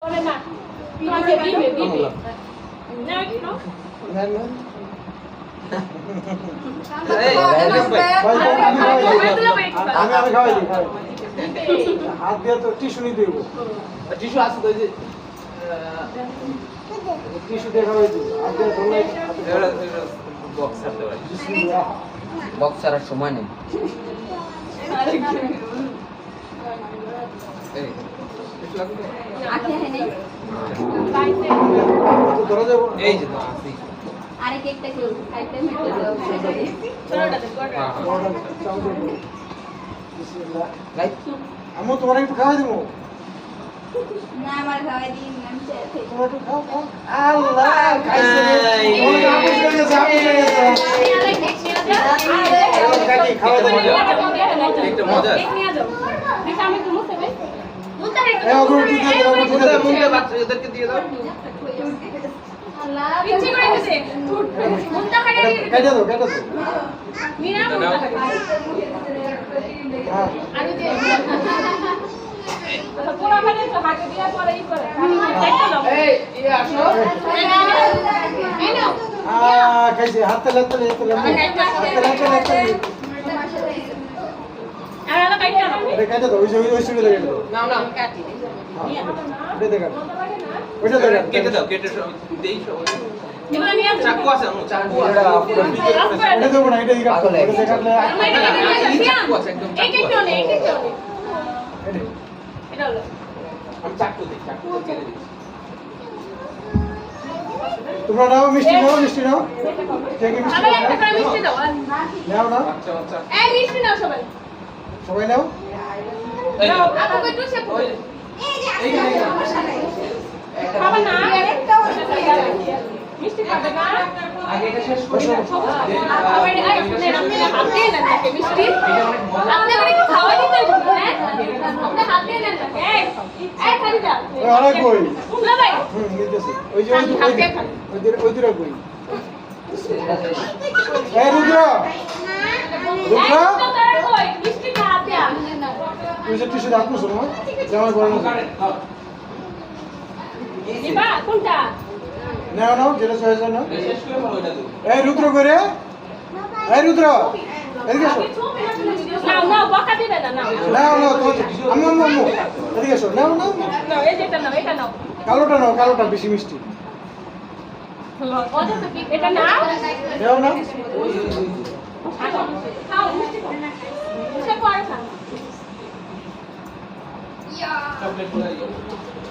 না তোমাকে দিবে না একটু আমি খাওয়াই দিই হাত দিয়ে তো টিস্যু নিয়ে দেবো টিস্যু আছে তো যে টিস্যু দিয়ে খাওয়াই দিই হাত দিয়ে ধরলে বক্স ছাড়তে পারি বক্স ছাড়ার সময় নেই। এই একটু লাগবে তো ধরা যাবো এই যে তো আছে আরে কেকটা কেউ খাইতে মেটে দাও রাইট আমি তোমার একটু খাওয়াই দেবো না আমার খাওয়াই দিন আমি চাইতে তোমার একটু খাও খাও আল্লাহ খাইছে আপনি গেছে কাকি খাওয়া দাও একটু মজা আমি তো মুছে ভাই এই অগ্রগতি দিয়ে দাও মুখে মুখে বাচ্চাদেরকে দিয়ে দাও আল্লাহ পিচ্ছি করে দিছে মুন্তা খাইয়া কেটে দাও মিনা মুন্তা খাইয়া হ্যাঁ আমি যে পুরো মানে তো হাতে দিয়া পরে ই করে দেখতে দাও এই আসো এই নাও খাইছে হাতে লাগতে আর আলা কাইটা নাও এটা কেটে দাও ওই সুবিধা কেটে দাও না না এটা দেখা ওইটা দেখা কেটে দাও কেটে দেই সব এগুলো নিয়ে আসো চাকু আছে আমার চাকু এটা দেবো না এটা কাটলে এটা কাটলে চাকু আছে একদম এই কেটে নে এই কেটে নে এটা এটা হলো আমি চাকু দেই চাকু কেটে দিই তোমরা নাও মিষ্টি নাও কে কে মিষ্টি আমি একটা করে মিষ্টি দাও নাও না আচ্ছা আচ্ছা এই মিষ্টি নাও সবাই সবাই নাও এই দাও আপু একটু সে ওই এই খাবে না মিষ্টি খাবে না আগে এটা শেষ করি না আপনি হাত দিয়ে নেন নাকি মিষ্টি আপনি মানে একটু খাওয়া দিতে হ্যাঁ আপনি হাত দিয়ে নেন নাকি এই খালি যা আরে কই উঠলা ভাই নিতেছে ওই যে হাত দিয়ে খান ওই দুরা কই এই রুদ্র একদম তারা কই মিষ্টি খা হাত দিয়া তুই যে টিস্যু দাও না জামাই বড় না দিবা কোনটা নাও যেটা চয়েস না শেষ করে বলো এটা দেব এই রুদ্র কই রে এই রুদ্র এদিকে এসো নাও নাও বকা দিবে না নাও নাও তো আম্মু এদিকে এসো নাও নাও এই যেটা নাও এটা নাও কালোটা বেশি মিষ্টি এটা নাও নাও না খাও মিষ্টি খাও সে পরে খাও চকলেট গুলো